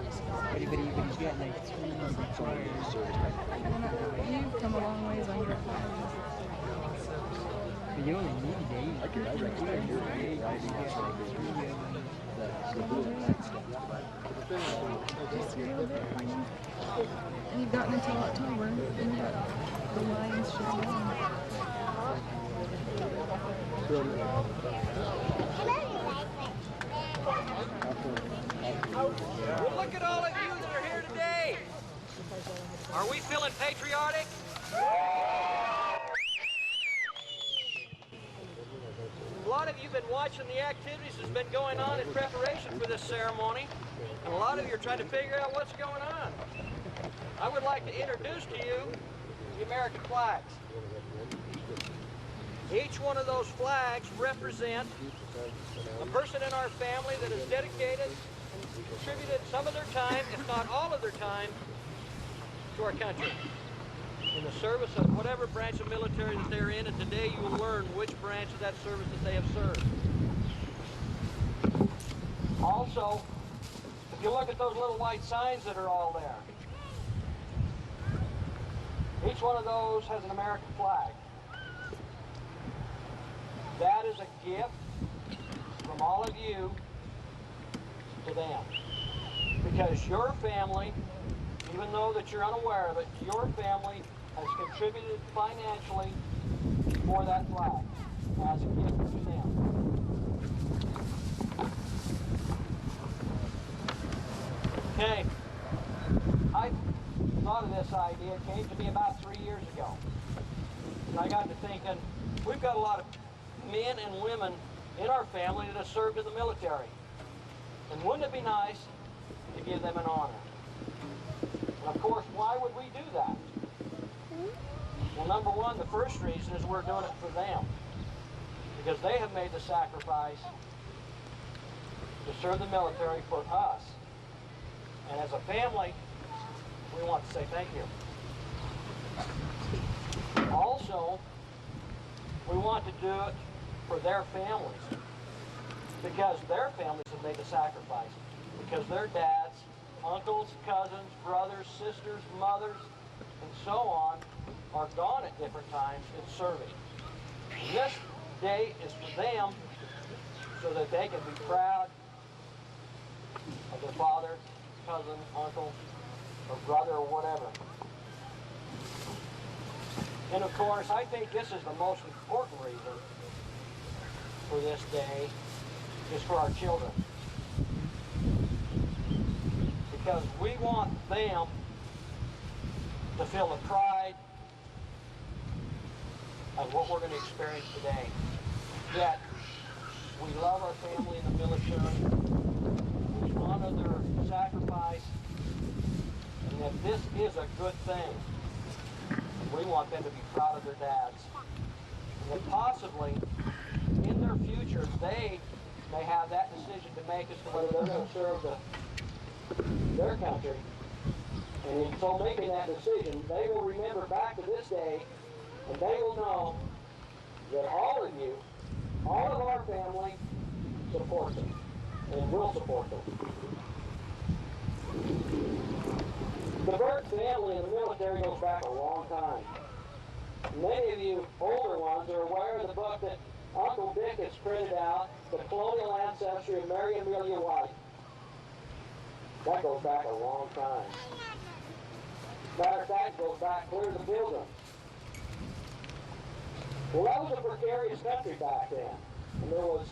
But he's got like 3 fires. You've come a long ways on your flag. But you only need 8. I recommend your eight. Just a little bit. And you've gotten until October. And you got the Lions shut down. Well, look at all of you that are here today. Are we feeling patriotic? A lot of you have been watching the activities that's been going on in preparation for this ceremony, and a lot of you are trying to figure out what's going on. I would like to introduce to you the American flags. Each one of those flags represent a person in our family that has dedicated and contributed some of their time, if not all of their time, to our country in the service of whatever branch of military that they're in, and today you will learn which branch of that service that they have served. Also, if you look at those little white signs that are all there, each one of those has an American flag. That is a gift from all of you to them. Because your family, even though that you're unaware of it, your family has contributed financially for that flag as a gift to them. Okay, I thought of this idea. It came to me about 3 years ago. And I got to thinking, we've got a lot of men and women in our family that have served in the military. And wouldn't it be nice to give them an honor? And of course, why would we do that? Well, number one, the first reason is we're doing it for them. Because they have made the sacrifice to serve the military for us. And as a family, we want to say thank you. Also, we want to do it for their families. Because their families have made the sacrifice. Because their dads, uncles, cousins, brothers, sisters, mothers, and so on are gone at different times in serving. And this day is for them so that they can be proud of their father, cousin, uncle, or brother, or whatever. And of course, I think this is the most important reason for this day is for our children. Because we want them to feel the pride of what we're going to experience today. That we love our family in the military, we honor their sacrifice, and that this is a good thing. We want them to be proud of their dads. And that possibly, in their future, they may have that decision to make as to whether they're going to serve their country. And in so making that decision, they will remember back to this day, and they will know that all of you, all of our family, support them, and will support them. The Burt family in the military goes back a long time. Many of you older ones are aware of the book that Uncle Dick has printed out, The Colonial Ancestry of Mary Amelia White. That goes back a long time. Matter of fact, it goes back clear to the Pilgrims. Well, that was a precarious country back then. And there was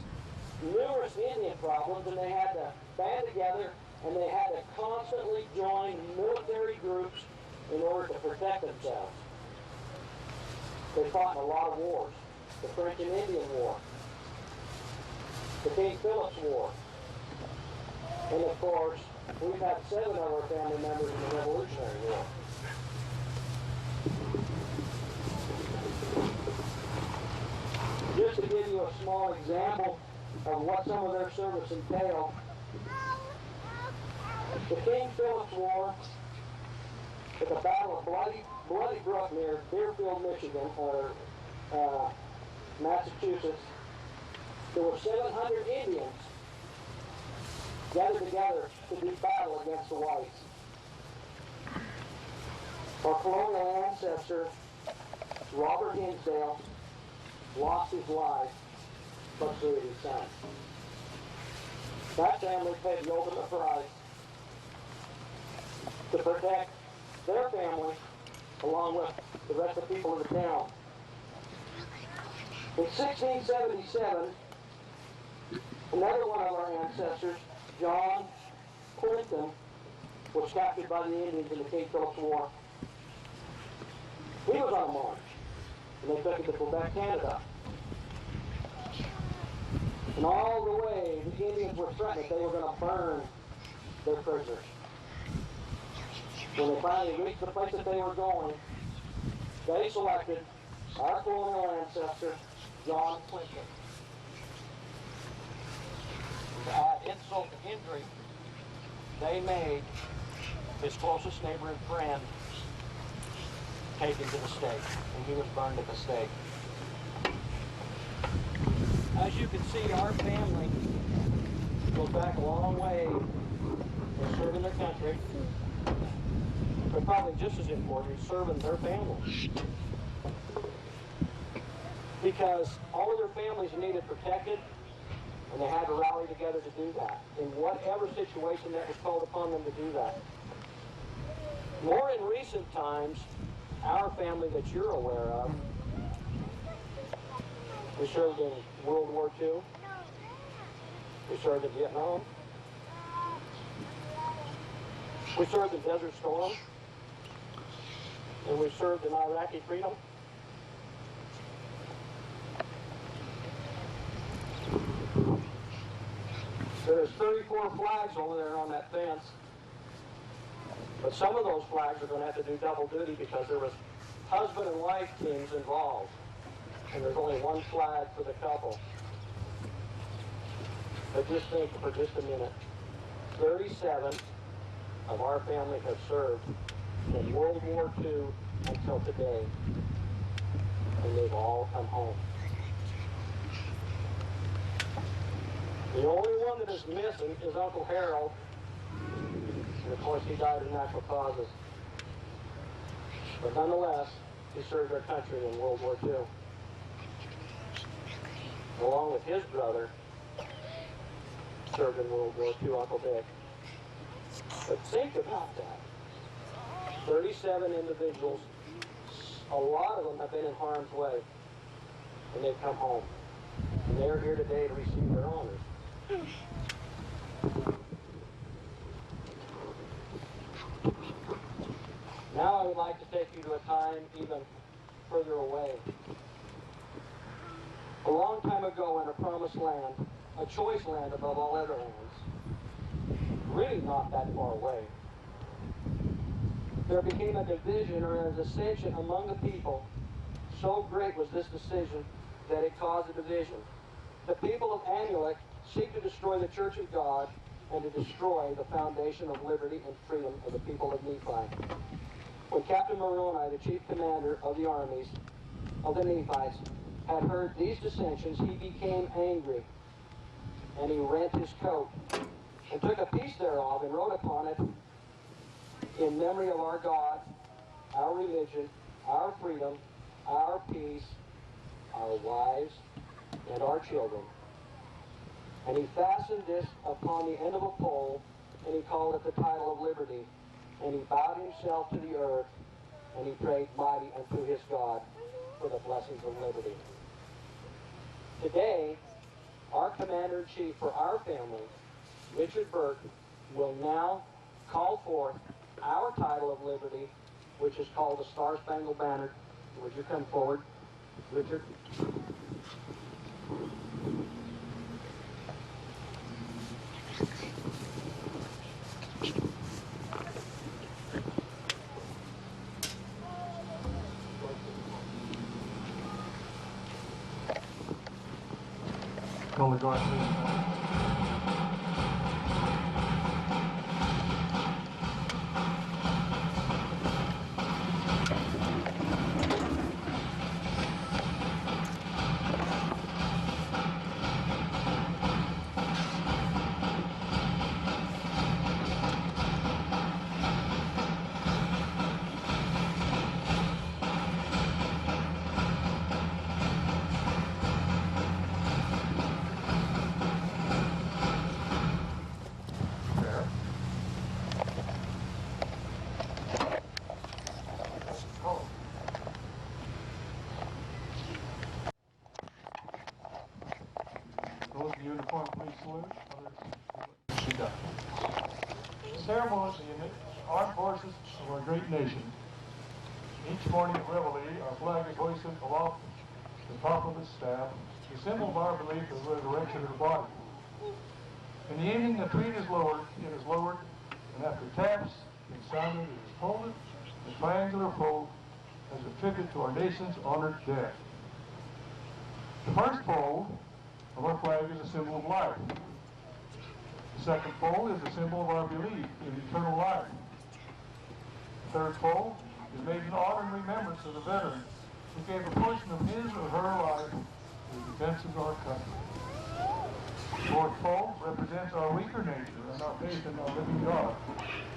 numerous Indian problems, and they had to band together, and they had to constantly join military groups in order to protect themselves. They fought in a lot of wars. The French and Indian War, the King Philip's War, and of course, we've had 7 of our family members in the Revolutionary War. Just to give you a small example of what some of their service entailed, the King Philip's War, at the Battle of Bloody Brook near Deerfield, Michigan, or Massachusetts, there were 700 Indians gathered together to do battle against the whites. Our colonial ancestor, Robert Hinsdale, lost his life, but saved his son. That family paid the ultimate price to protect their family along with the rest of the people of the town. In 1677, another one of our ancestors, John Clinton, was captured by the Indians in the Cape Phillips War. He was on a march, and they took him to Quebec, Canada. And all the way, the Indians were threatened that they were going to burn their prisoners. When they finally reached the place that they were going, they selected our colonial ancestor, John Clinton. To add insult to injury, they made his closest neighbor and friend take him to the stake, and he was burned at the stake. As you can see, our family goes back a long way in serving their country, but probably just as important is serving their family. Because all of their families needed protected, and they had to rally together to do that, in whatever situation that was called upon them to do that. More in recent times, our family that you're aware of, we served in World War II. We served in Vietnam. We served in Desert Storm. And we served in Iraqi freedom. There's 34 flags over there on that fence. But some of those flags are going to have to do double duty because there was husband and wife teams involved. And there's only one flag for the couple. But just think for just a minute. 37 of our family have served from World War II until today. And they've all come home. The only one that is missing is Uncle Harold. And of course he died of natural causes. But nonetheless, he served our country in World War II. Along with his brother, served in World War II, Uncle Dick. But think about that. 37 individuals, a lot of them have been in harm's way, and they've come home. And they're here today to receive their honors. Now I would like to take you to a time even further away. A long time ago in a promised land, a choice land above all other lands, really not that far away, there became a division or a dissension among the people. So great was this decision that it caused a division. The people of Amelia seek to destroy the Church of God and to destroy the foundation of liberty and freedom of the people of Nephi. When Captain Moroni, the chief commander of the armies of the Nephites, had heard these dissensions, he became angry, and he rent his coat, and took a piece thereof, and wrote upon it, in memory of our God, our religion, our freedom, our peace, our wives, and our children. And he fastened this upon the end of a pole, and he called it the title of liberty. And he bowed himself to the earth, and he prayed mighty unto his God for the blessings of liberty. Today, our commander-in-chief for our family, Roger Burt, will now call forth our title of liberty, which is called the Star-Spangled Banner. Would you come forward, Richard? Come join me. uniform police salute. She does. The ceremony in the armed forces of our great nation. Each morning at Reveille, our flag is hoisted aloft the top of its staff, the symbol of our belief in the resurrection of the body. In the evening, the tree is lowered, and after taps and sounded, it is folded, the triangular fold, as a tribute to our nation's honored dead. The first fold of our flag is a symbol of life. The second fold is a symbol of our belief in eternal life. The third fold is made in honor and remembrance of the veteran who gave a portion of his or her life to the defense of our country. The fourth fold represents our weaker nature and our faith in our living God.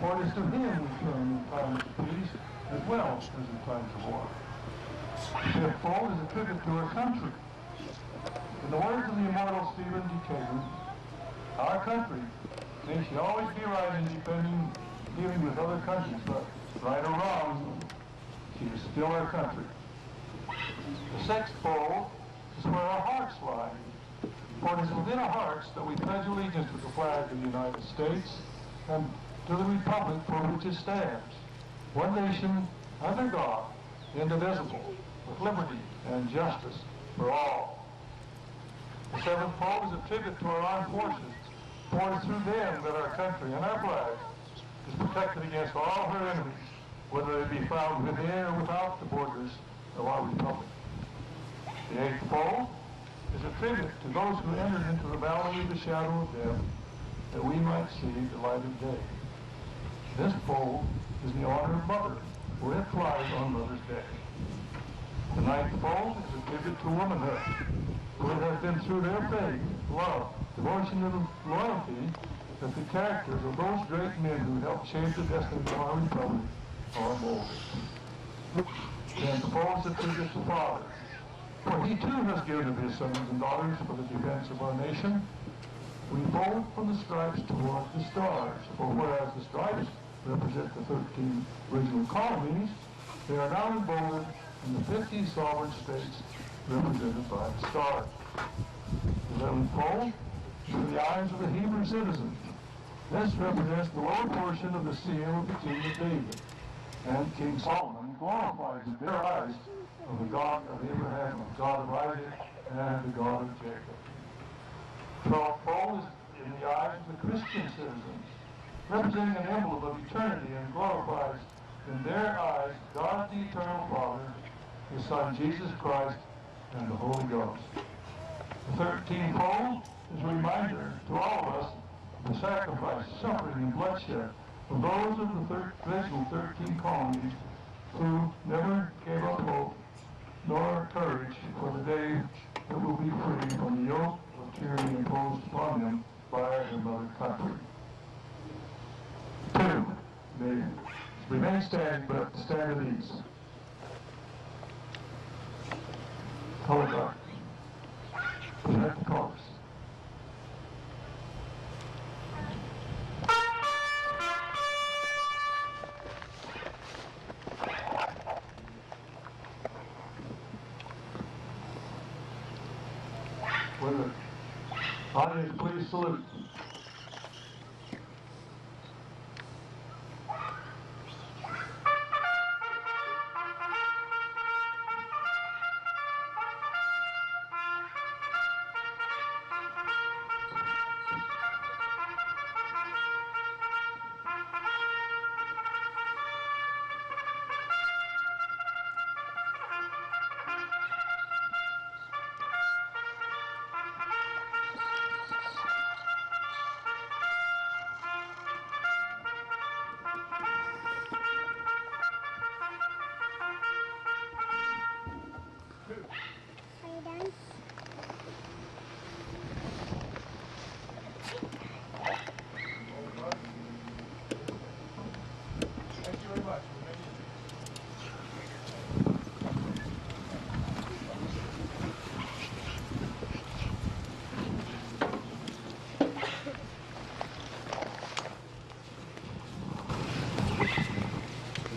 For it is to him we turn in times of peace as well as in times of war. The fifth fold is a tribute to our country. In the words of the immortal Stephen D. Kagan, our country may she always be right in defending, dealing with other countries, but right or wrong, she is still our country. The sixth fold is where our hearts lie. For it is within our hearts that we pledge allegiance to the flag of the United States and to the republic for which it stands, one nation, under God, indivisible, with liberty and justice for all. The seventh fold is a tribute to our armed forces, for it is through them that our country and our flag is protected against all her enemies, whether they be found within or without the borders of our republic. The eighth fold is a tribute to those who entered into the valley of the shadow of death, that we might see the light of day. This fold is the honor of Mother, for it flies on Mother's Day. The ninth fold is a tribute to womanhood, for it has been through their faith, love, devotion, and loyalty that the characters of those great men who helped shape the destiny of our republic are molded. The tenth fold is a tribute to Father, for he too has given of his sons and daughters for the defense of our nation. We fold from the stripes toward the stars, for whereas the stripes represent the 13 original colonies, they are now emboldened in the 50 sovereign states represented by the stars. The 11th fold is for the eyes of the Hebrew citizens. This represents the lower portion of the seal of the King of David. And King Solomon glorifies in their eyes of the God of Abraham, the God of Isaac, and the God of Jacob. 12th fold is in the eyes of the Christian citizens, representing an emblem of eternity, and glorifies in their eyes God the eternal Father, his Son Jesus Christ, and the Holy Ghost. The 13th fold is a reminder to all of us of the sacrifice, suffering, and bloodshed of those of the original 13 colonies who never gave up hope nor courage for the day that will be free from the yoke of tyranny imposed upon them by their mother country. 2. They remain standing, but stand at ease. Color guard. Protect the colors. With the audience, please salute.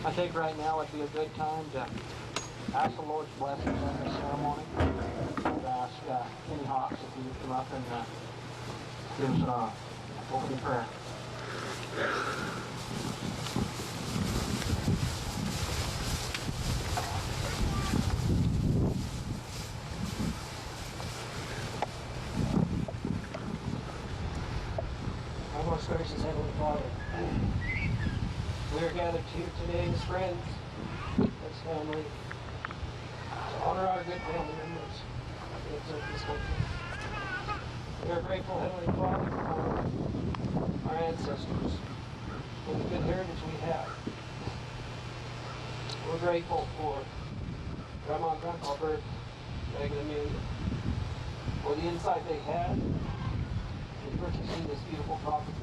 I think right now would be a good time to ask the Lord's blessings on this ceremony. I'd ask Kenny Hawks if he would come up and give us an opening prayer. Our most gracious Heavenly Father, we are gathered here today as friends, as family, to honor our good family members that serve this country. We are grateful, Heavenly Father, for our ancestors, for the good heritage we have. We're grateful for Grandma and Grandpa Burt, Meg and Amelia, for the insight they had in purchasing this beautiful property.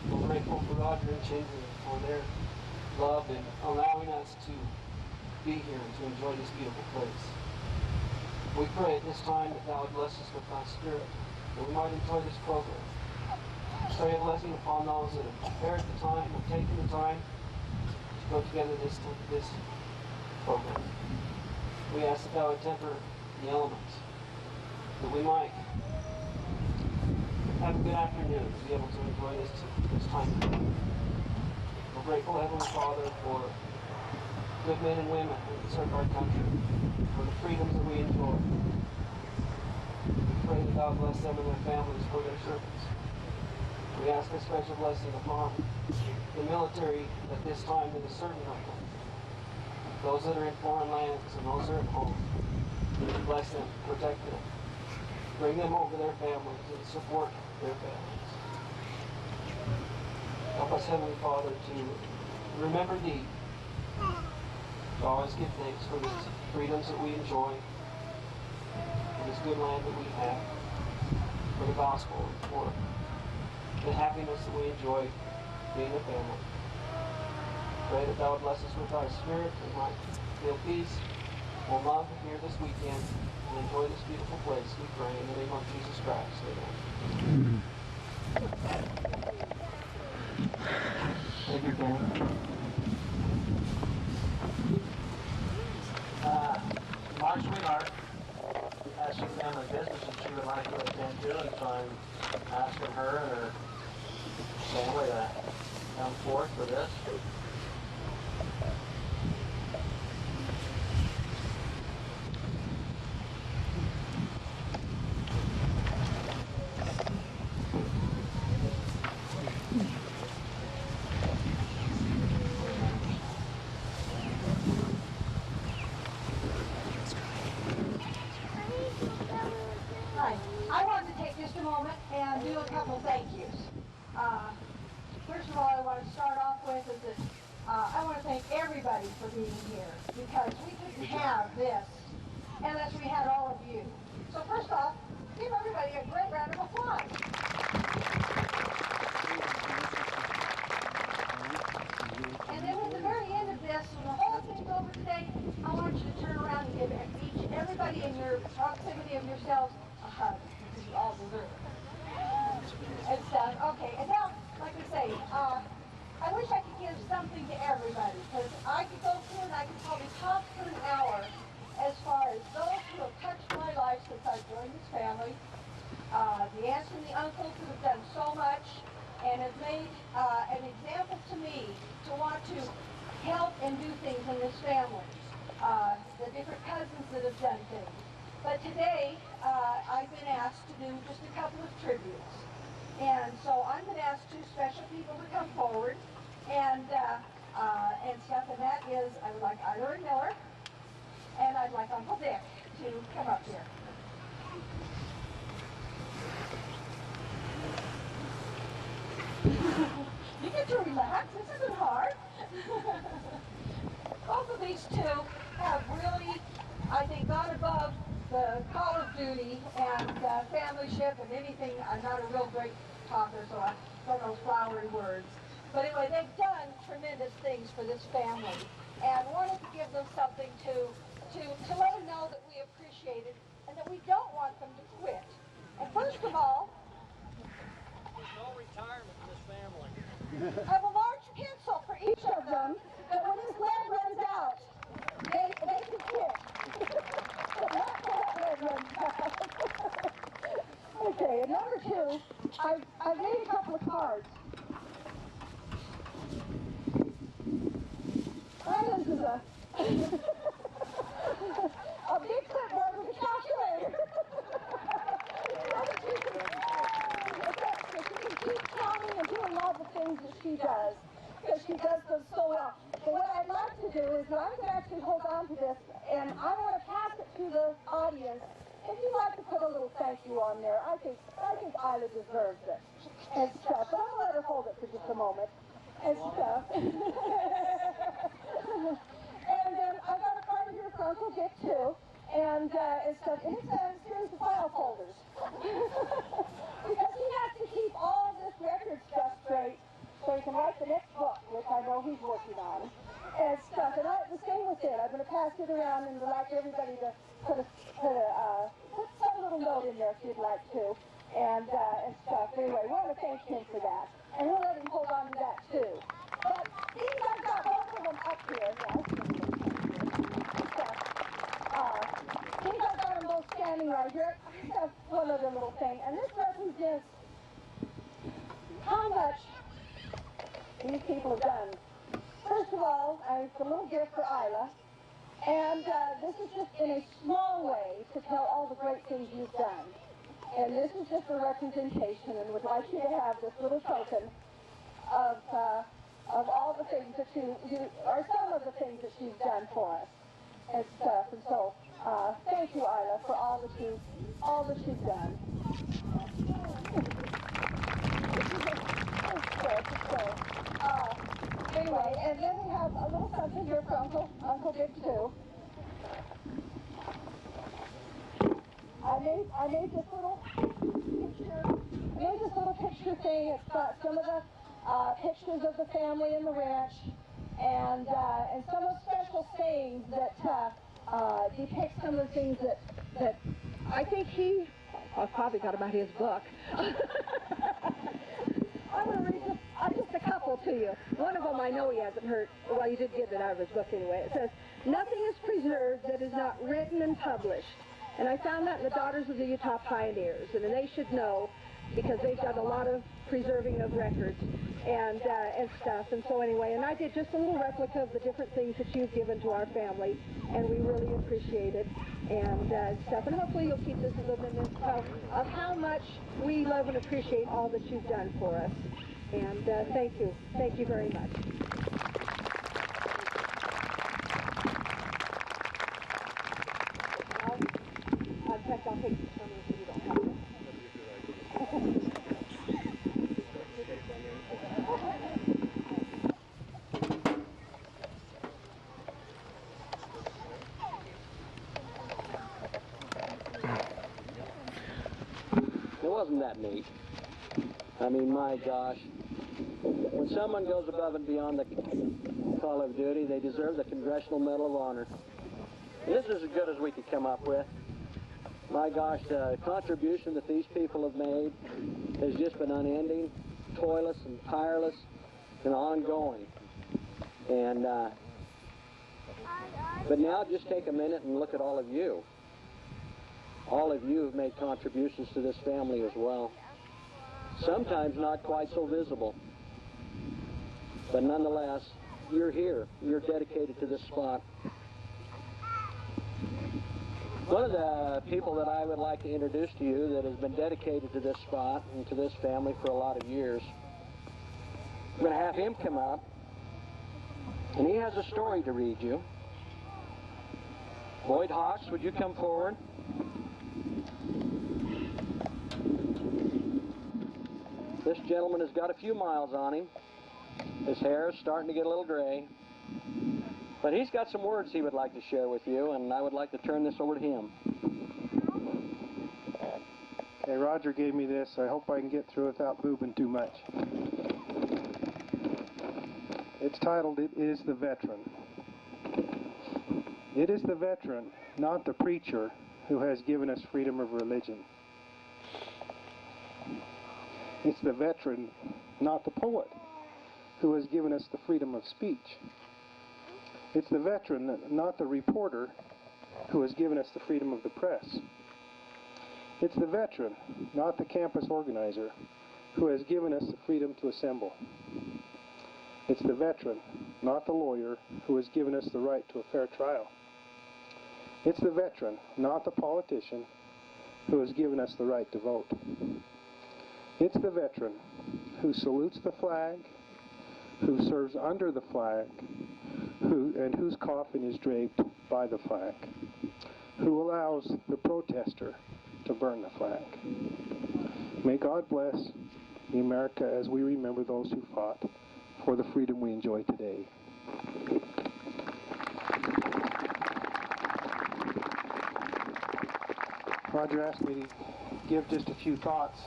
We're grateful for Roger and Ginger for their love in allowing us to be here and to enjoy this beautiful place. We pray at this time that Thou would bless us with Thy Spirit, that we might enjoy this program. Pray a blessing upon those that have prepared the time, have taken the time to go together this program. We ask that Thou would temper the elements, that we might have a good afternoon to be able to enjoy this time. We're grateful, Heavenly Father, for good men and women who serve our country, for the freedoms that we enjoy. We pray that God bless them and their families for their service. We ask a special blessing upon the military at this time that is serving our country. Those that are in foreign lands and those that are at home. Bless them, protect them. Bring them home to their families and support their families. Help us, Heavenly Father, to remember Thee. To always give thanks for the freedoms that we enjoy, for this good land that we have, for the gospel, and for the happiness that we enjoy being a family. Pray that Thou would bless us with Thy Spirit and might feel peace and love here this weekend and enjoy this beautiful place. We pray in the name of Jesus Christ. Amen. Thank you, Ken. Mark Sweetheart has some family business that she would like to attend to, and so I'm asking her and her family to come forth for this. Hi. I wanted to take just a moment and do a couple thank yous. First of all, I want to start off with is that I want to thank everybody for being here, because we couldn't have this unless we had all of you. So first off, give everybody a great round of applause. And then at the very end of this, when the whole thing's over today, I want you to turn around and give everybody in your proximity of yourselves a hug, because you all deserve it. And stuff. Okay, and now, like I say, I wish I could give something to everybody, because I could go through and I could probably talk for an hour as far as those who have touched my life since I joined this family, the aunts and the uncles who have done so much and have made an example to me to want to help and do things in this family, the different cousins that have done things. But today, I've been asked to do just a couple of tributes. And so I'm going to ask two special people to come forward and stuff, and that is, I would like Ira and Miller, and I'd like Uncle Dick to come up here. You get to relax, this isn't hard. Both of these two have really, I think, gone above the call of duty and familyship and anything. I'm not a real great talker, so I don't know flowery words. But anyway, they've done tremendous things for this family, and wanted to give them something to let them know that we appreciate it and that we don't want them to quit. And first of all, There's no retirement in this family. I have a large pencil for each of them, that when this lead runs out, they can quit. Okay, and number two, I've made a couple of cards. This is a big clipboard with a calculator. So she can keep counting and doing all the things that she does, because she does them so well. But what I'd like to do is that I'm going to actually hold on to this, and I want to pass it to the audience. If you'd like to put a little thank you on there, I think Isla deserves it and stuff. But I'm going to let her hold it for just a moment and stuff. And then I've got a card here for Uncle Dick too, and stuff. And it's a series of file folders because he has to keep all this record stuff straight so he can write the next book, which I know he's working on and stuff. And the same with it. I'm going to pass it around and would like everybody to put some little note in there if you'd like to, and stuff. Anyway, we want to thank him for that, and we'll let him hold on to that too. But these I've got both of them up here. These I've got them both standing right here. I have one other little thing, and this represents how much these people have done. First of all, it's a little gift for Isla, and this is just in a small way to tell all the great things you've done. And this is just a representation, and would like you to have this little token of all the things that or some of the things that she's done for us and stuff. And so, thank you, Isla, for all that you've done. Anyway, and then we have a little something here for Uncle Dick too. I made this little picture thing. It's got some of the pictures of the family and the ranch, and some of the special sayings that depict some of the things that I think I probably got about his book. I'm going to read just a couple to you. One of them I know he hasn't heard. Well, you did get it out of his book anyway. It says, "Nothing is preserved that is not written and published." And I found that in the Daughters of the Utah Pioneers, and they should know because they've done a lot of preserving of records and stuff. And so anyway, and I did just a little replica of the different things that you've given to our family, and we really appreciate it and stuff. And hopefully you'll keep this as a memento of how much we love and appreciate all that you've done for us. And thank you very much. In fact, I'll take this from you so you don't have it. It wasn't that neat. I mean, my gosh. When someone goes above and beyond the call of duty, they deserve the Congressional Medal of Honor. And this is as good as we could come up with. My gosh, the contribution that these people have made has just been unending, toilless and tireless and ongoing. And but now just take a minute and look at all of you. All of you have made contributions to this family as well. Sometimes not quite so visible. But nonetheless, you're here. You're dedicated to this spot. One of the people that I would like to introduce to you that has been dedicated to this spot and to this family for a lot of years, I'm going to have him come up, and he has a story to read you. Boyd Hawks, would you come forward? This gentleman has got a few miles on him. His hair is starting to get a little gray. But he's got some words he would like to share with you, and I would like to turn this over to him. Okay, Roger gave me this. I hope I can get through without boobing too much. It's titled, "It is the Veteran." It is the veteran, not the preacher, who has given us freedom of religion. It's the veteran, not the poet, who has given us the freedom of speech. It's the veteran, not the reporter, who has given us the freedom of the press. It's the veteran, not the campus organizer, who has given us the freedom to assemble. It's the veteran, not the lawyer, who has given us the right to a fair trial. It's the veteran, not the politician, who has given us the right to vote. It's the veteran who salutes the flag, who serves under the flag, and whose coffin is draped by the flag, who allows the protester to burn the flag. May God bless the America as we remember those who fought for the freedom we enjoy today. Roger asked me to give just a few thoughts.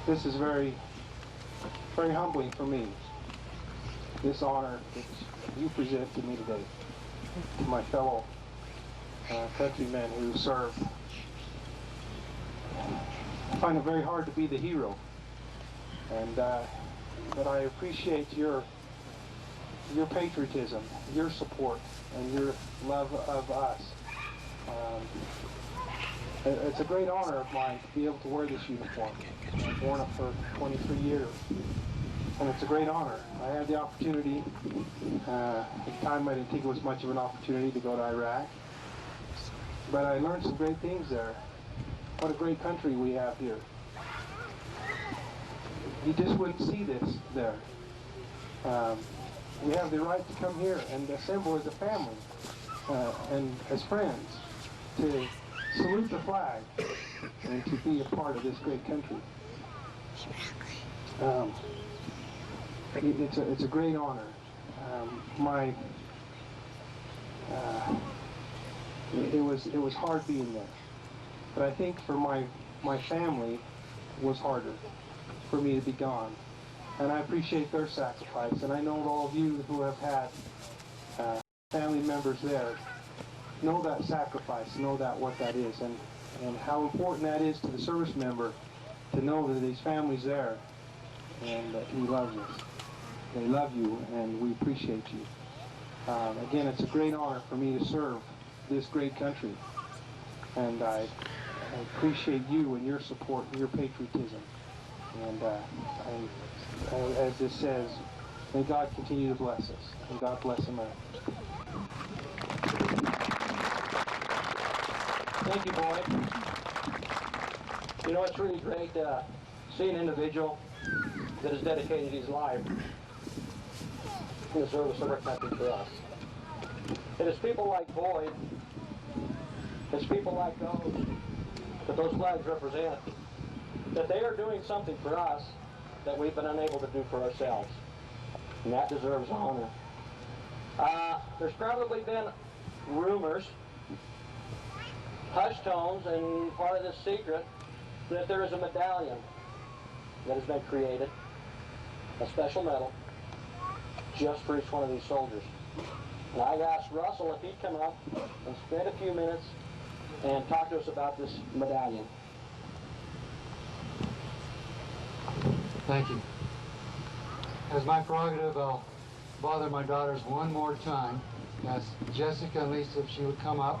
This is very, very humbling for me, this honor that you present to me today, to my fellow countrymen who serve. I find it very hard to be the hero, and but I appreciate your patriotism, your support, and your love of us. It's a great honor of mine to be able to wear this uniform. I've worn it for 23 years, and it's a great honor. I had the opportunity, at the time I didn't think it was much of an opportunity to go to Iraq, but I learned some great things there. What a great country we have here. You just wouldn't see this there. We have the right to come here and assemble as a family and as friends to salute the flag and to be a part of this great country. It's a great honor. It was hard being there, but I think for my family it was harder for me to be gone, and I appreciate their sacrifice. And I know all of you who have had family members there know that sacrifice, know that what that is, and how important that is to the service member to know that his family's there and that he loves us. They love you, and we appreciate you. Again, it's a great honor for me to serve this great country, and I appreciate you and your support and your patriotism. And as this says, may God continue to bless us, and God bless America. Thank you, Boyd. You know, it's really great to see an individual that has dedicated his life in the service of our country for us. It is people like Boyd, it's people like those flags represent, that they are doing something for us that we've been unable to do for ourselves. And that deserves honor. There's probably been rumors, hush tones, and part of this secret that there is a medallion that has been created, a special medal, just for each one of these soldiers. And I've asked Russell if he'd come up and spend a few minutes and talk to us about this medallion. Thank you. As my prerogative, I'll bother my daughters one more time. Ask Jessica and Lisa if she would come up,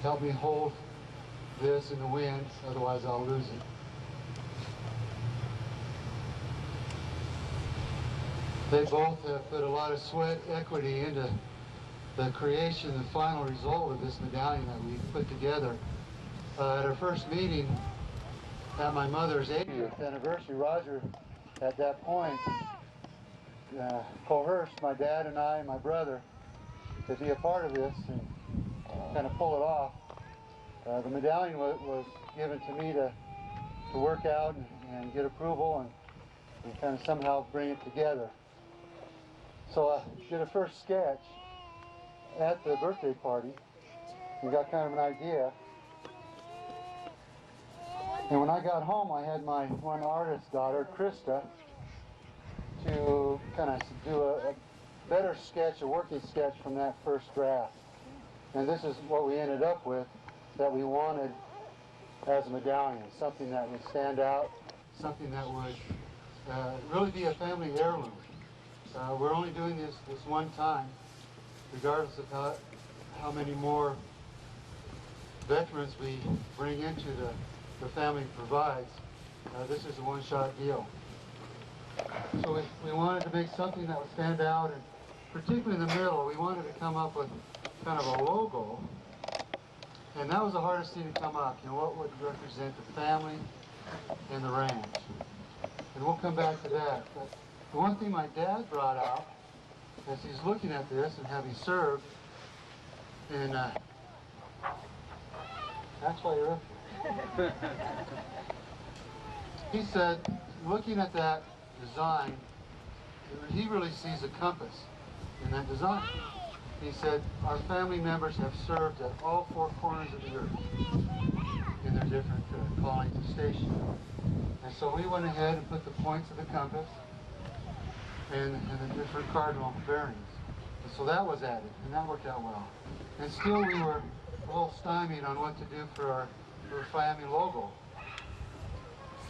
help me hold this in the wind, otherwise I'll lose it. They both have put a lot of sweat equity into the creation, the final result of this medallion that we put together. At our first meeting at my mother's 80th anniversary, Roger, at that point, coerced my dad and I and my brother to be a part of this and kind of pull it off. The medallion was given to me to work out and get approval and kind of somehow bring it together. So I did a first sketch at the birthday party. We got kind of an idea. And when I got home, I had my one artist daughter, Krista, to kind of do a better sketch, a working sketch from that first draft. And this is what we ended up with, that we wanted as a medallion, something that would stand out, something that would really be a family heirloom. We're only doing this one time, regardless of how many more veterans we bring into the family provides, this is a one-shot deal. So we wanted to make something that would stand out, and particularly in the middle, we wanted to come up with kind of a logo. And that was the hardest thing to come up, you know, what would represent the family and the ranch. And we'll come back to that. But the one thing my dad brought out, as he's looking at this and having served, and that's why you're up here. He said, looking at that design, he really sees a compass in that design. He said, our family members have served at all four corners of the earth in their different callings and stations. And so we went ahead and put the points of the compass and the different cardinal bearings. And so that was added, and that worked out well. And still we were a little stymied on what to do for our family logo.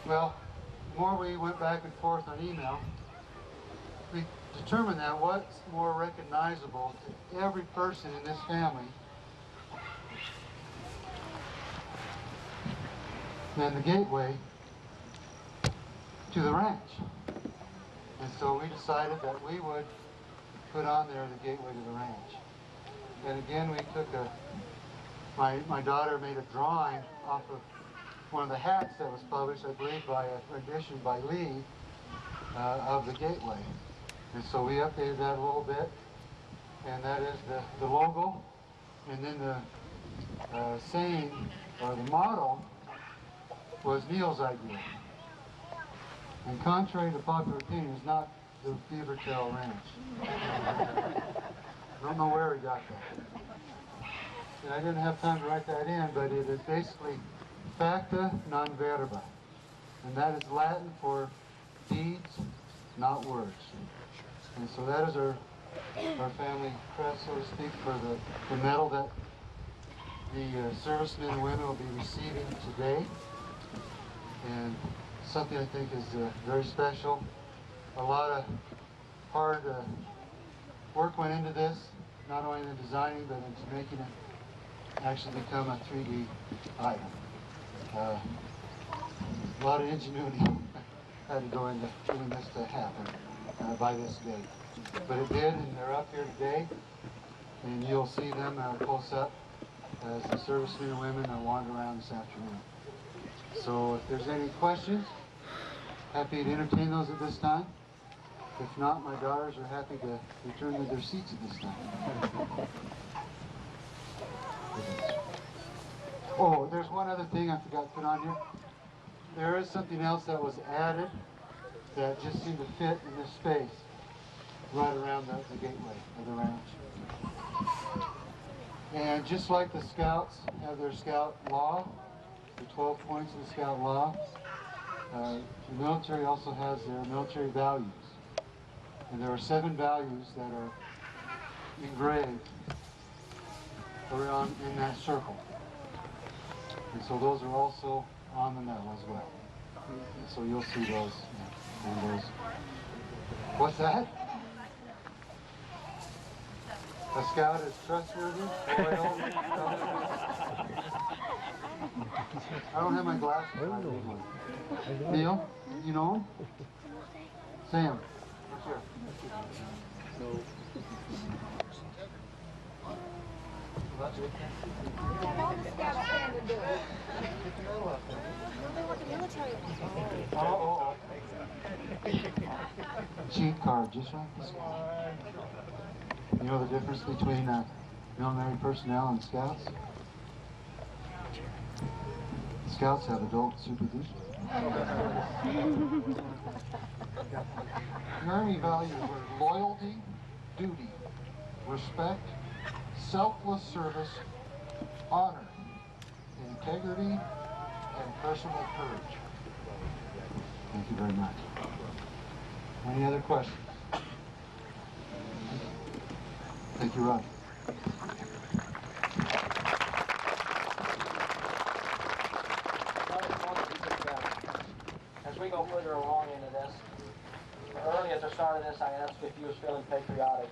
Well, the more we went back and forth on email, we determined that what's more recognizable to every person in this family than the gateway to the ranch. And so we decided that we would put on there the gateway to the ranch. And again, we took my daughter made a drawing off of one of the hats that was published, I believe, by a rendition by Lee of the gateway. And so we updated that a little bit, and that is the logo, and then the saying, or the motto, was Neil's idea. And contrary to popular opinion, it's not the Beaver Tail Ranch. I don't know where he got that. And I didn't have time to write that in, but it is basically facta non verba. And that is Latin for deeds, not words. And so that is our family crest, so to speak, for the medal that the servicemen and women will be receiving today. And something I think is very special. A lot of hard work went into this, not only in the designing, but into making it actually become a 3D item. A lot of ingenuity had to go into getting this to happen by this date. But it did, and they're up here today, and you'll see them close up as the servicemen and women wander around this afternoon. So if there's any questions, happy to entertain those at this time. If not, my daughters are happy to return to their seats at this time. Oh, there's one other thing I forgot to put on here. There is something else that was added that just seemed to fit in this space right around the gateway of the ranch. And just like the Scouts have their Scout law, the 12 points of the Scout law, the military also has their military values. And there are 7 values that are engraved around in that circle. And so those are also on the medal as well. And so you'll see those and those. What's that? A Scout is trustworthy, loyal. I don't have my glasses on. Neil, you know him? Sam, what's your? Oh. Cheat card, just like this one. You know the difference between military personnel and Scouts? Scouts have adult supervision. The Army values were loyalty, duty, respect, selfless service, honor, integrity, and personal courage. Thank you very much. Any other questions? Thank you, Roger. As we go further along into this, early at the start of this, I asked if you was feeling patriotic.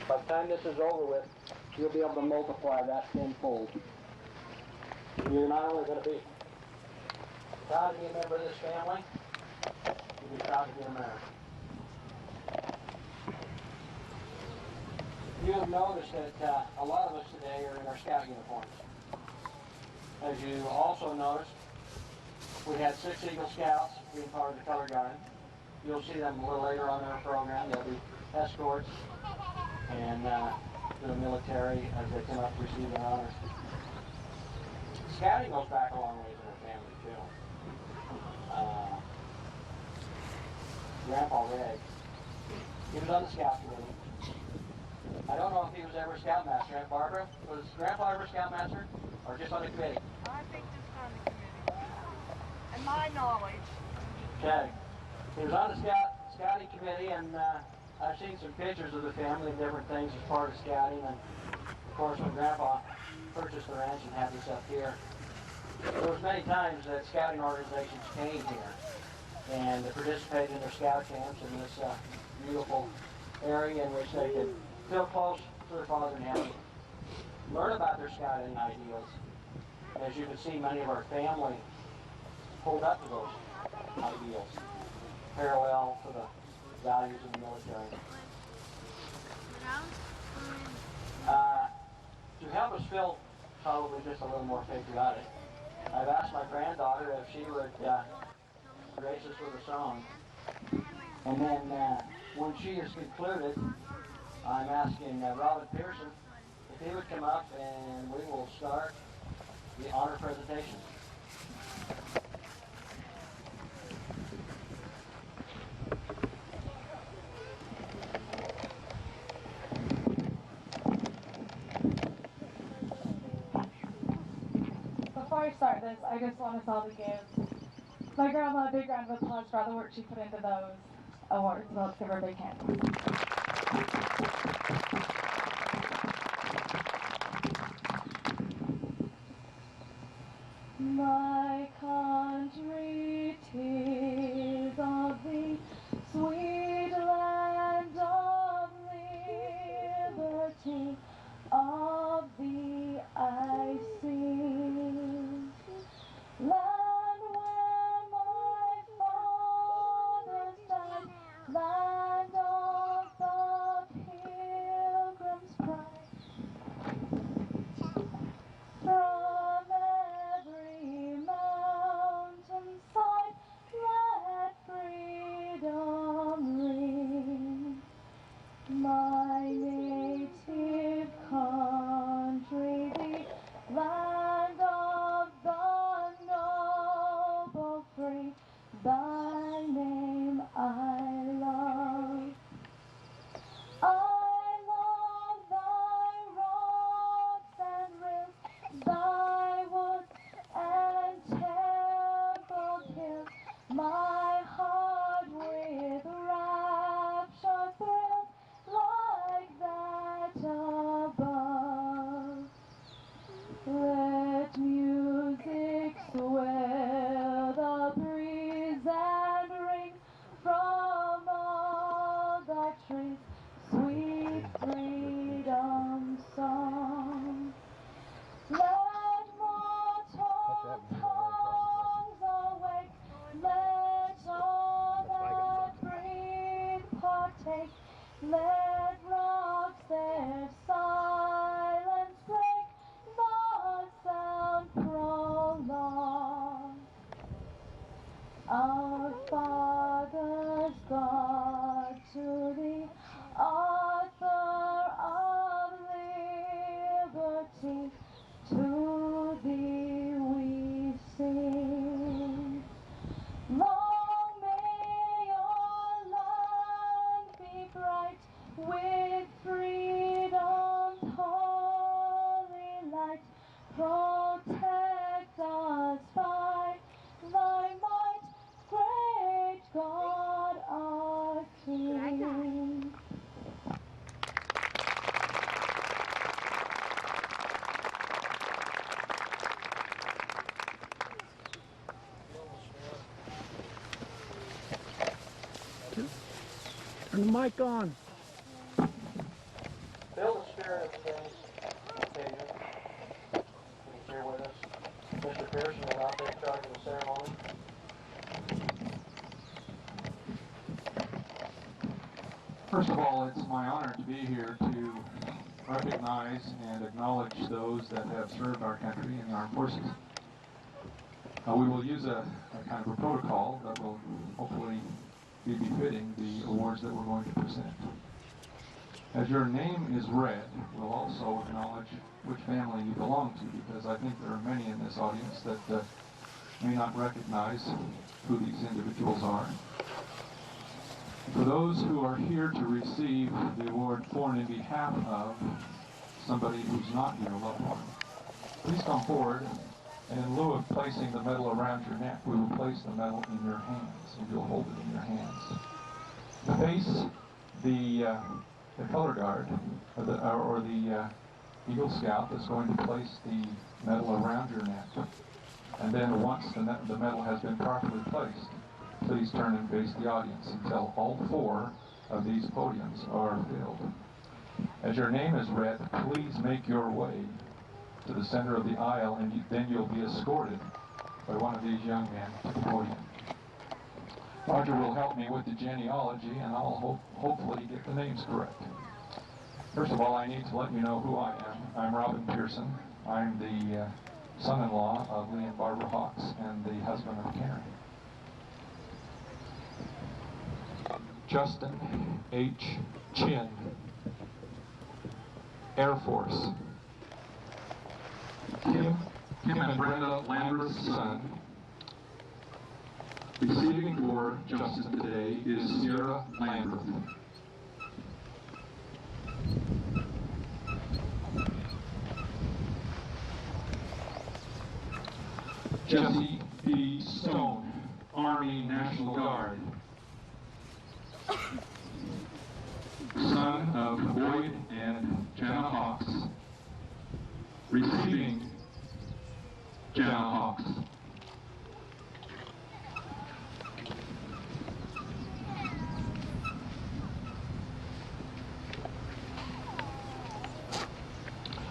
By the time this is over with, you'll be able to multiply that tenfold. You're not only going to be proud to be a member of this family, you'll be proud to be an American. You have noticed that a lot of us today are in our scout uniforms. As you also noticed, we had 6 Eagle Scouts being part of the color guard. You'll see them a little later on in our program. They'll be escorts and to the military as they come up to receive their honors. Scouting goes back a long ways in our family too. Grandpa Reg, he was on the scout committee. I don't know if he was ever a scoutmaster. Aunt Barbara, was Grandpa ever a scoutmaster or just on the committee? I think just on the committee. And my knowledge. Okay. He was on the scouting committee, and I've seen some pictures of the family and different things as part of scouting. And of course, when Grandpa purchased the ranch and had this up here, there was many times that scouting organizations came here and they participated in their scout camps in this beautiful area in which they could feel close to their Father in heaven, learn about their scouting ideals. As you can see, many of our family pulled up to those ideals, parallel to the values of the military. To help us feel probably just a little more patriotic, I've asked my granddaughter if she would grace us with a song. And then when she is concluded, I'm asking Robin Pearson if he would come up and we will start the honor presentation. Before I start this, I just want us all to give my grandma a big round of applause for all the work she put into those awards. So let's give her a big hand. My country, 'tis of thee, sweet land of liberty, of thee I sing. Land where my fathers died, land of the pilgrim's pride. From every mountainside, let freedom ring. My native country, the land of the noble free, thy name I love. I love thy rocks and rills, thy woods and templed hills. My heart with rapture thrills like that above. Let music swell the breeze and ring from all the trees, sweet freedom song. Let mortal tongues awake, let all that breathe partake, let rocks their silence break, the sound prolong. Our fathers, God, to thee, author of liberty, to thee we sing. Long may your land be bright with freedom's holy light. Protect us by thy might, great God our King. Turn the mic on. Feel the spirit of today's occasion. Can you share with us? Reginald out there in charge of the ceremony. First of all, it's my honor to be here to recognize and acknowledge those that have served our country in the armed forces. We will use a kind of a protocol that will hopefully be befitting the awards that we're going to present. As your name is read, we'll also acknowledge which family you belong to, because I think there are many in this audience that may not recognize who these individuals are. For those who are here to receive the award for and in behalf of somebody who's not your loved one, please come forward, and in lieu of placing the medal around your neck, we will place the medal in your hands, and you'll hold it in your hands. To face the color guard, or the Eagle Scout is going to place the medal around your neck, and then once the medal has been properly placed, please turn and face the audience until all four of these podiums are filled. As your name is read, please make your way to the center of the aisle, and then you'll be escorted by one of these young men to the podium. Roger will help me with the genealogy, and I'll hopefully get the names correct. First of all, I need to let you know who I am. I'm Robin Pearson. I'm the son-in-law of Lee and Barbara Hawks and the husband of Karen. Justin H. Chin, Air Force. Kim and Brenda Landreth's son. Receiving for Justin today is Sierra Landreth. Jesse P. Stone, Army National Guard. Son of Boyd and Jana Hawks. Receiving Jana Hawks.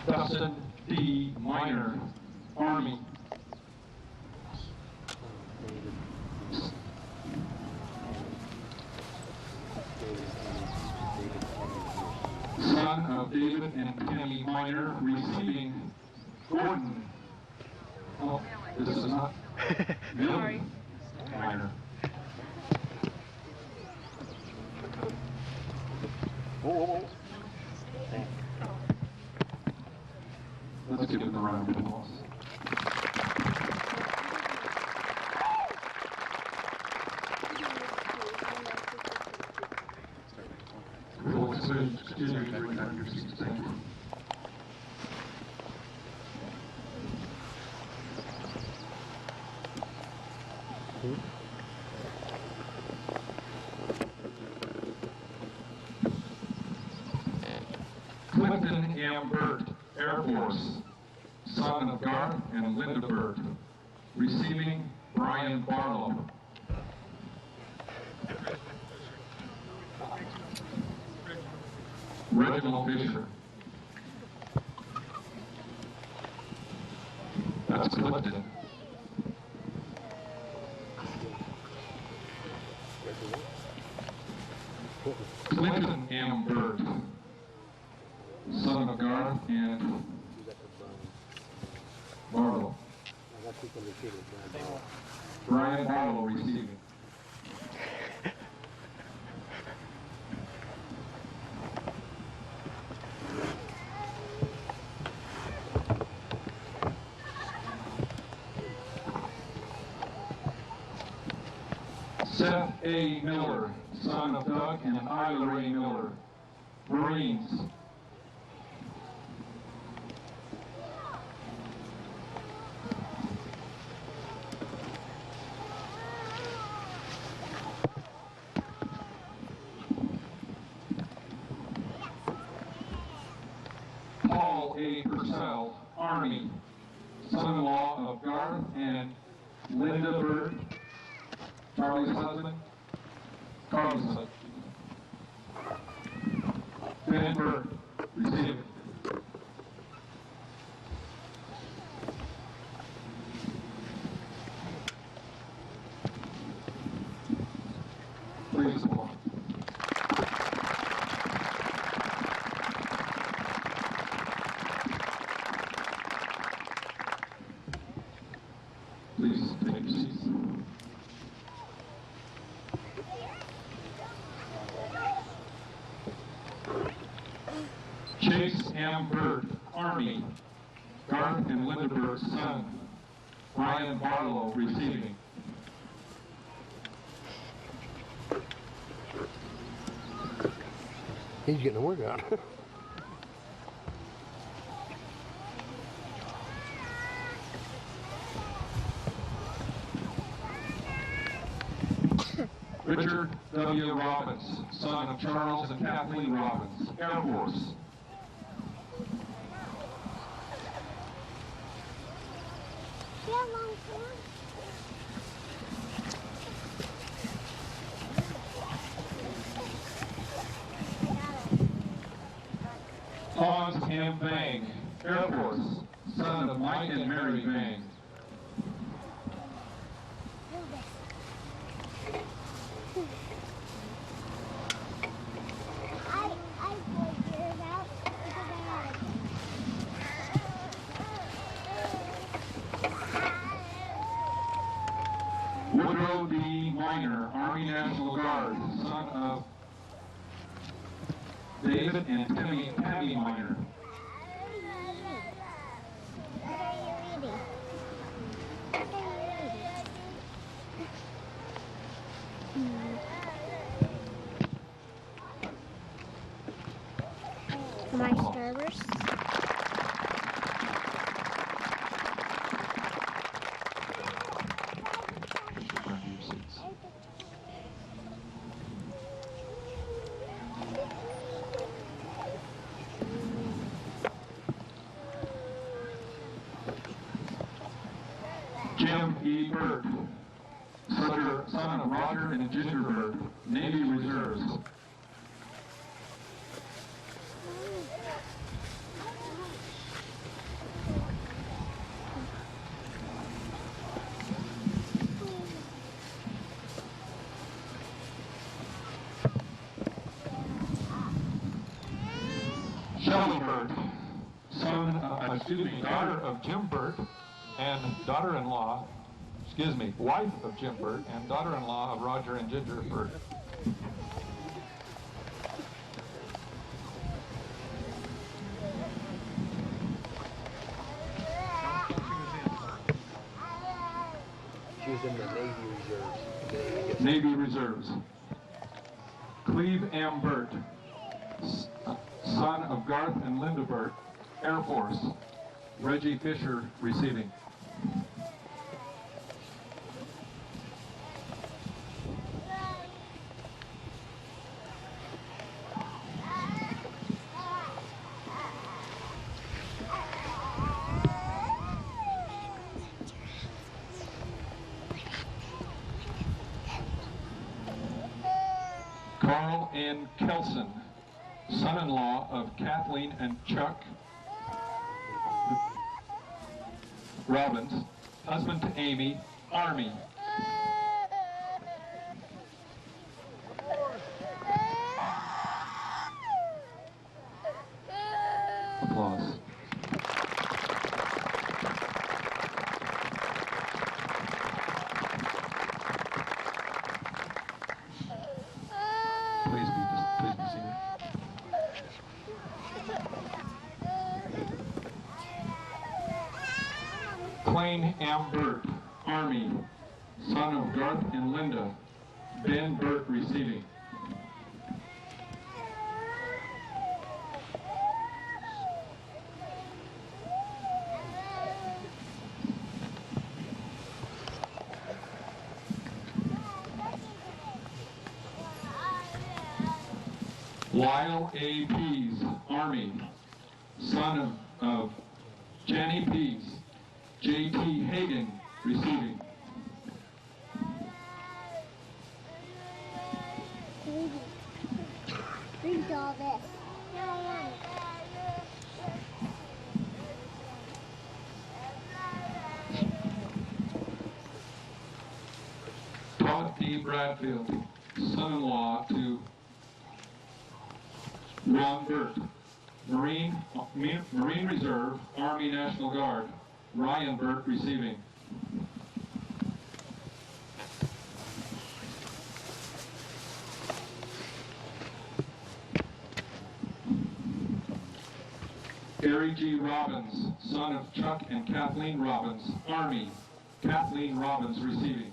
Dustin D. Minor, Army. Son of David and Penny Minor, receiving Gordon. Oh, this is not Millie Minor. Whoa. Let's give them a round of applause. Excuse me, thank you. Clifton M. Burt, Air Force, son of Garth and Linda Burt, receiving Brian Barlow. Reginald Fisher. That's Clifton. Clinton M. Burt, son of Garth and Barlow. Brian Barlow receiving. Seth A. Miller, son of Doug and Isla Ray Miller, Marines. Paul A. Purcell, Army, son-in-law of Garth and Linda Burt, Charlie's husband, Carl's husband. Ben Burt, receiving. Please take your seats. Chase M. Burt, Army. Garth and Linda Burt's son, Brian Barlow, receiving. He's getting a workout. Richard W. Robbins, son of Charles and Kathleen Robbins, Air Force. Hans M. Bang, Air Force, son of Mike and Mary Bang. Woodrow D. Minor, Army National Guard, son of David and Tammy Minor. My Starburst. Jim E. Burt, son of Roger and Ginger Burt, Navy Reserves. Shelley Burt, daughter of Jim Burt and daughter-in-law, wife of Jim Burt and daughter-in-law of Roger and Ginger Burt. She was in the Navy Reserves. Navy Reserves. Cleve M. Burt, son of Garth and Linda Burt, Air Force. Reggie Fisher, receiving. Carl N. Kelson, son-in-law of Kathleen and Chuck Robbins, husband to Amy, Army. Applause. Please be seated. Clayne M. Burt, Army, son of Garth and Linda, Ben Burt, receiving. Lyle A. Pease, Army, son of Jenny Pease, J.T. Hagan, receiving. Read all this. Todd D. Bradfield, son-in-law to Ron Burt, Marine Reserve, Army National Guard, Ryan Burt, receiving. Gary G. Robbins, son of Chuck and Kathleen Robbins, Army. Kathleen Robbins receiving.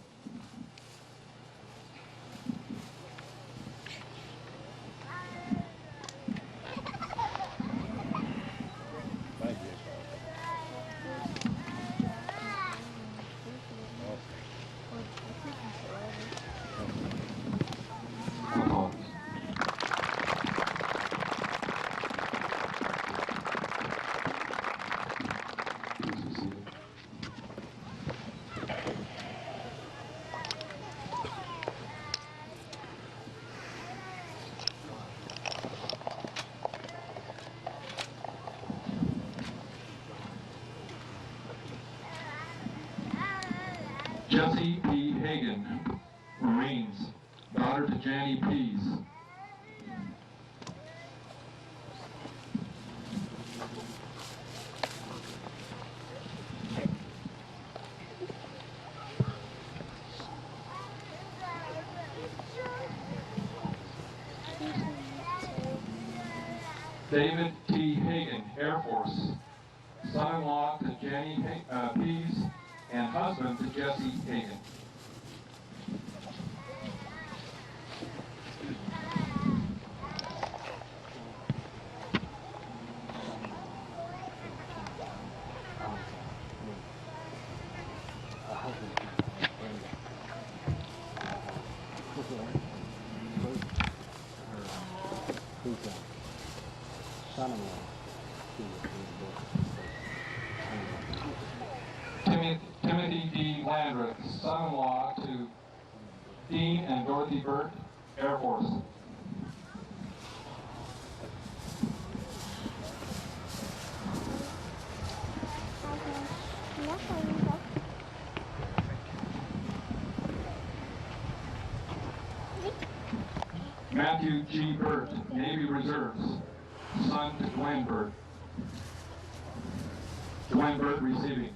Jessie P. Hagan, Marines, daughter to Janny Pease. David T. Hagan, Air Force, son-in-law to Janny Pease and husband to Jessie Hagan. Timothy D. Landreth, son-in-law to Dean and Dorothy Burt, Air Force. Matthew G. Burt, Navy Reserves, son to Dwayne Burt. Dwayne Burt receiving.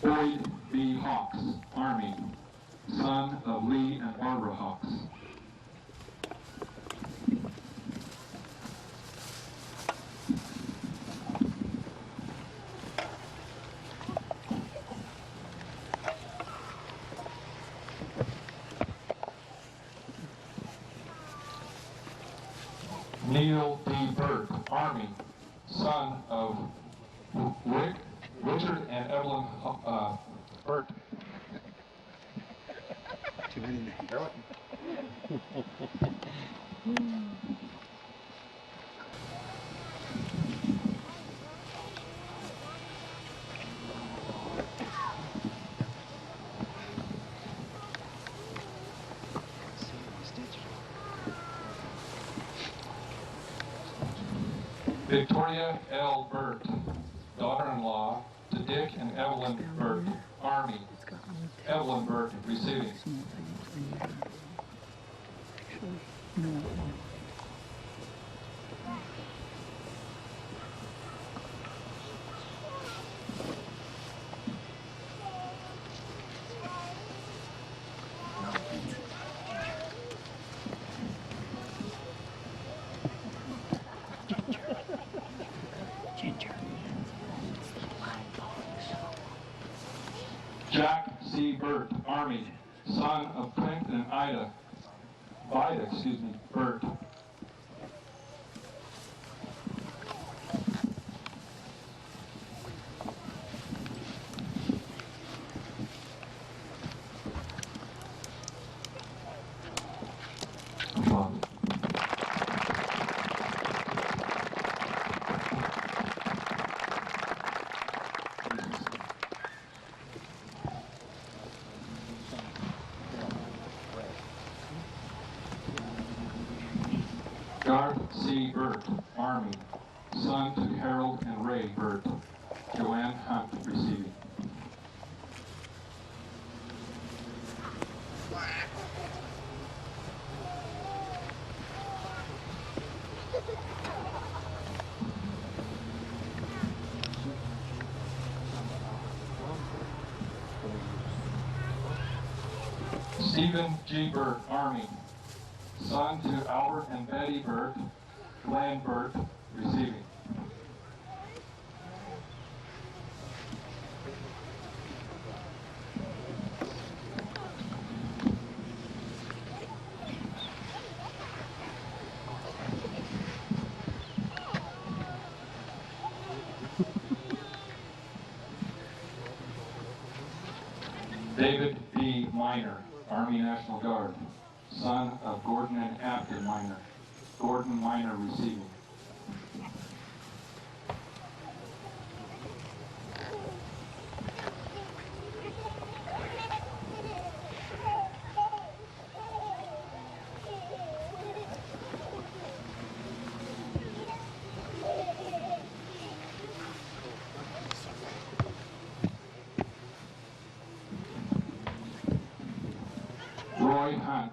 Boyd B. Hawks, Army, son of Lee and Barbara Hawks. Neil D. Burt, Army, son of Richard and Evelyn Burt. Too many names. Victoria L. Burt, daughter-in-law to Dick and Evelyn Burt, Army. Evelyn Burt receiving. Jack C. Burt, Army, son of Clint and Vida, Burt. Garth C. Burt, Army, son to Harold and Ray Burt. Joanne Hunt, receiving. Stephen G. Burt, Army, son to Albert and Betty Burt, Glenn Burt, receiving. David B. Miner, Army National Guard, son of Gordon and Afton Miner. Gordon Miner receiving. Roy Hunt,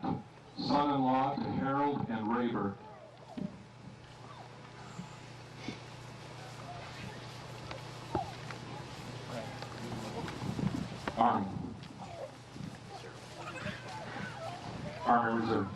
son-in-law to Harold and Ray Burt. Army. Army Reserve.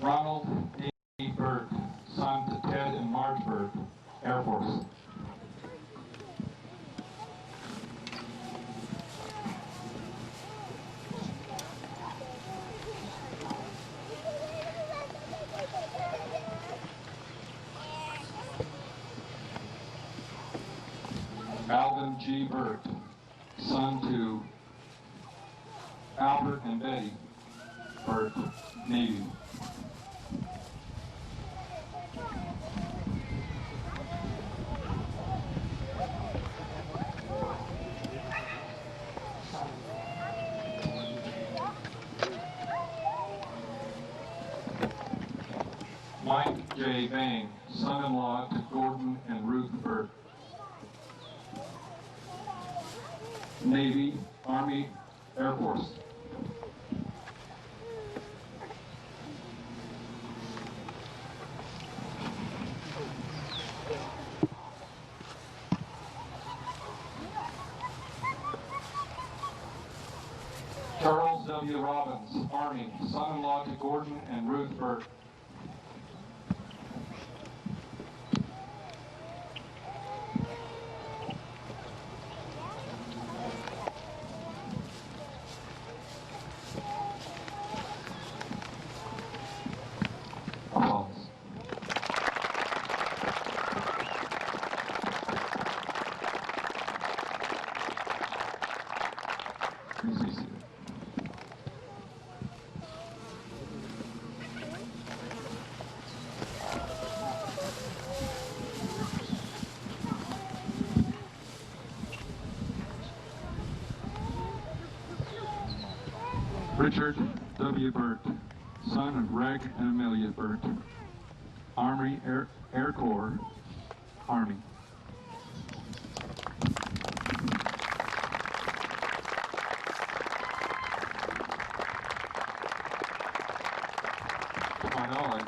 Ronald A. Burt, son to Ted and Marge Burt, Air Force. Alvin G. Burt, son to Albert and Betty Burt, Navy. Mike J. Bang, son-in-law to Gordon and Ruth Burt. Navy, Army, Air Force. Charles W. Robbins, Army, son-in-law to Gordon and Ruth Burt. Richard W. Burt, son of Reg and Amelia Burt, Army Air Corps, Army. To my knowledge,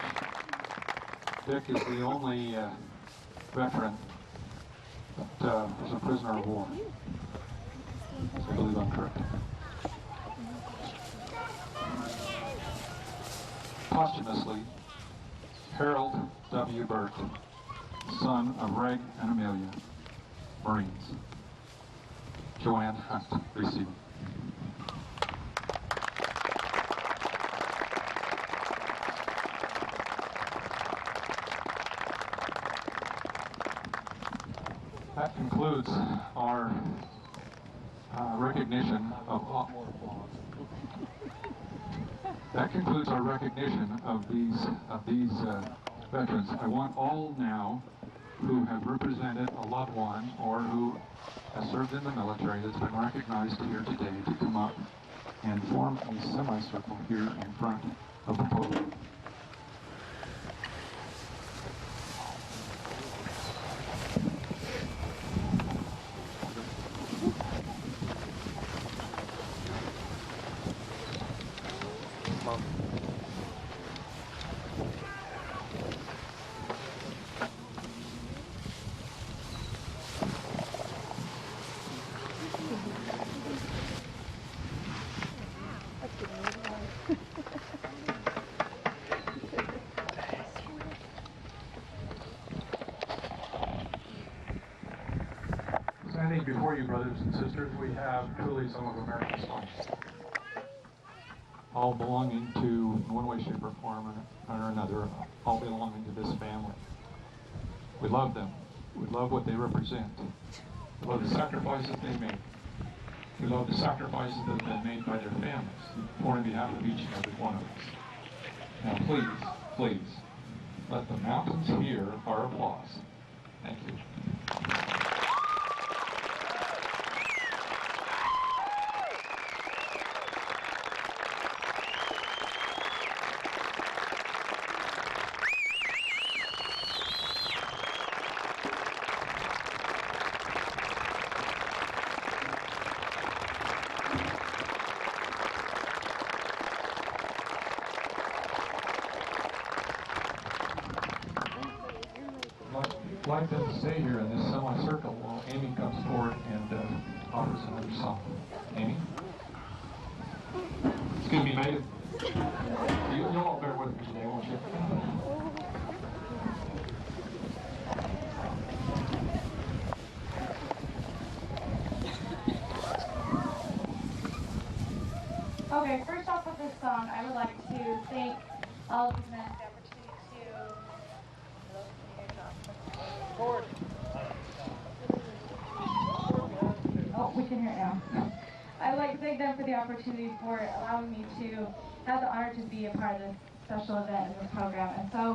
Dick is the only veteran that is a prisoner of war. I believe I'm correct. Posthumously, Harold W. Burt, son of Reg and Amelia, Marines. Joanne Hunt, receiving. That concludes our recognition of these veterans. I want all now who have represented a loved one or who has served in the military that's been recognized here today to come up and form a semicircle here in front of the podium. Standing before you, brothers and sisters, we have truly some of America's finest, all belonging to, in one way, shape, or form or another, all belonging to this family. We love them. We love what they represent. We love the sacrifices they make. We love the sacrifices that have been made by their families on behalf of each and every one of us. Now please, please, let the mountains hear our applause. Thank you. I'd like them to stay here in this semicircle while Amy comes forward and offers another song. Amy? Excuse me, Megan. You'll all bear with me today, won't you? Okay, first off with this song, I would like to thank all of these men for the opportunity to... Oh, we can hear it now. I would like to thank them for the opportunity for allowing me to have the honor to be a part of this special event in this program. And so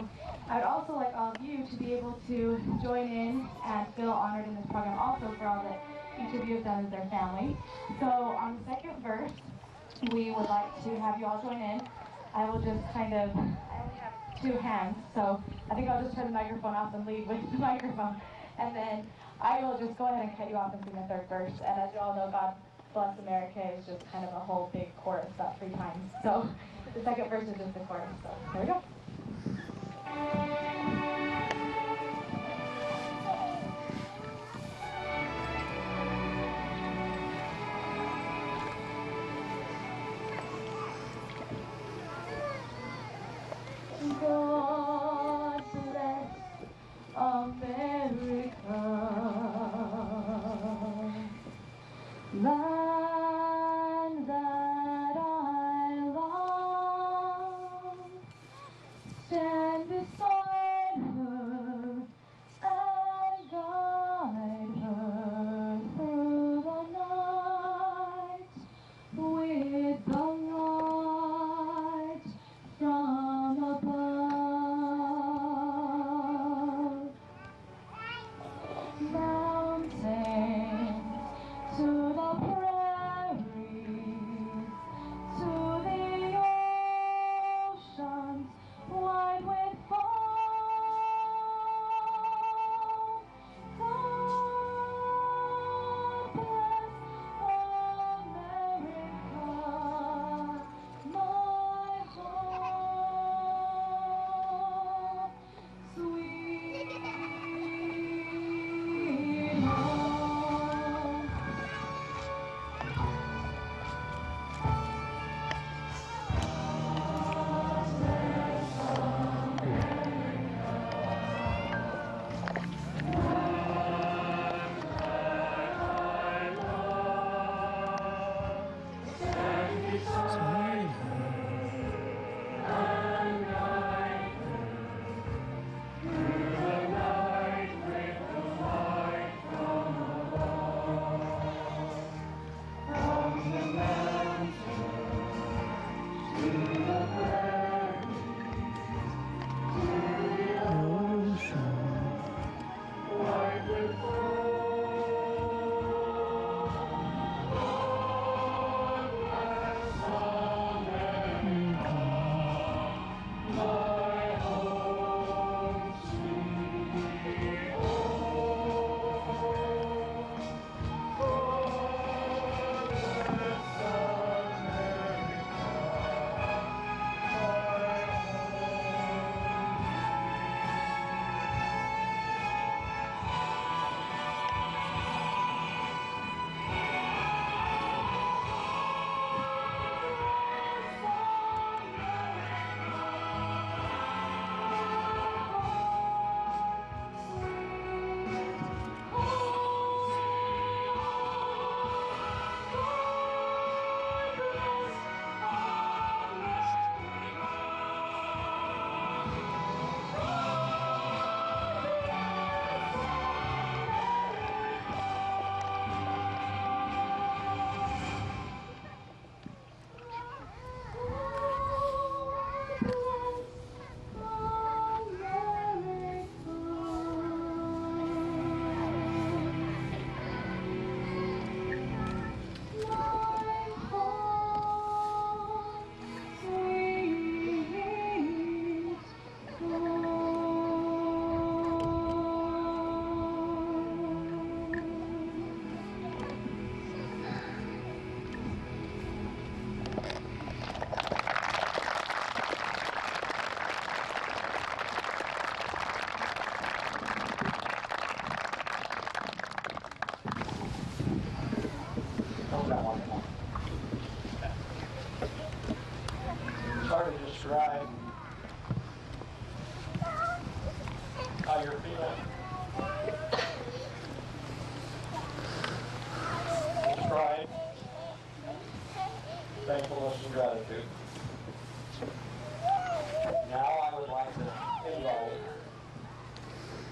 I would also like all of you to be able to join in and feel honored in this program also for all that each of you have done as their family. So on the second verse, we would like to have you all join in. I will just I only have two hands, so I think I'll just turn the microphone off and lead with the microphone. And then I will just go ahead and cut you off and sing the third verse. And as you all know, God Bless America is just kind of a whole big chorus about 3 times. So the second verse is just the chorus. So here we go. God bless America, land that I love. Stand beside her and guide her through the night with the light from above.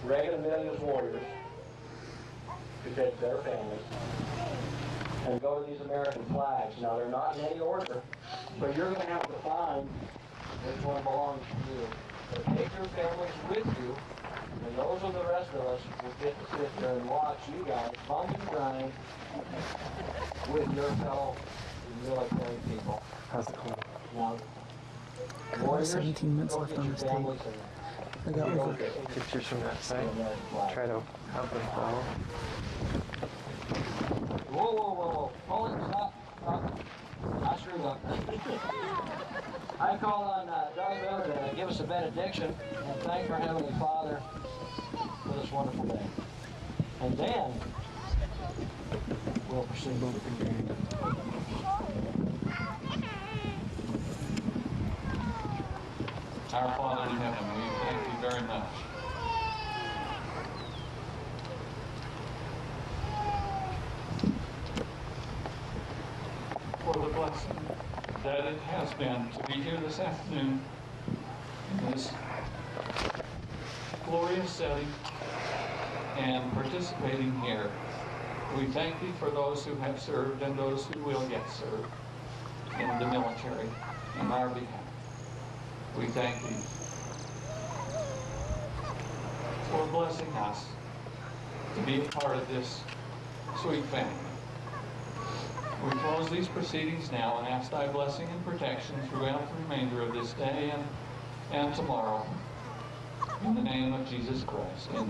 Greg and Amelia's warriors to take their families and go to these American flags. Now, they're not in any order, but you're going to have to find which one belongs to you. So take your families with you, and those of the rest of us will get to sit there and watch you guys bump and grind with your fellow military people. How's it going? Now, I have 17 minutes left on this tape. I got over pictures from that side. Try to help them follow. Whoa, whoa, whoa, whoa. Hold it, stop, stop. I screwed up. I call on Doug Miller to give us a benediction and thank our Heavenly Father for this wonderful day. And then we'll proceed. Our Father in heaven, we thank you very much for the blessing that it has been to be here this afternoon in this glorious setting and participating here. We thank thee for those who have served and those who will get served in the military on our behalf. We thank thee for blessing us to be a part of this sweet family. We close these proceedings now and ask thy blessing and protection throughout the remainder of this day and tomorrow. In the name of Jesus Christ, amen.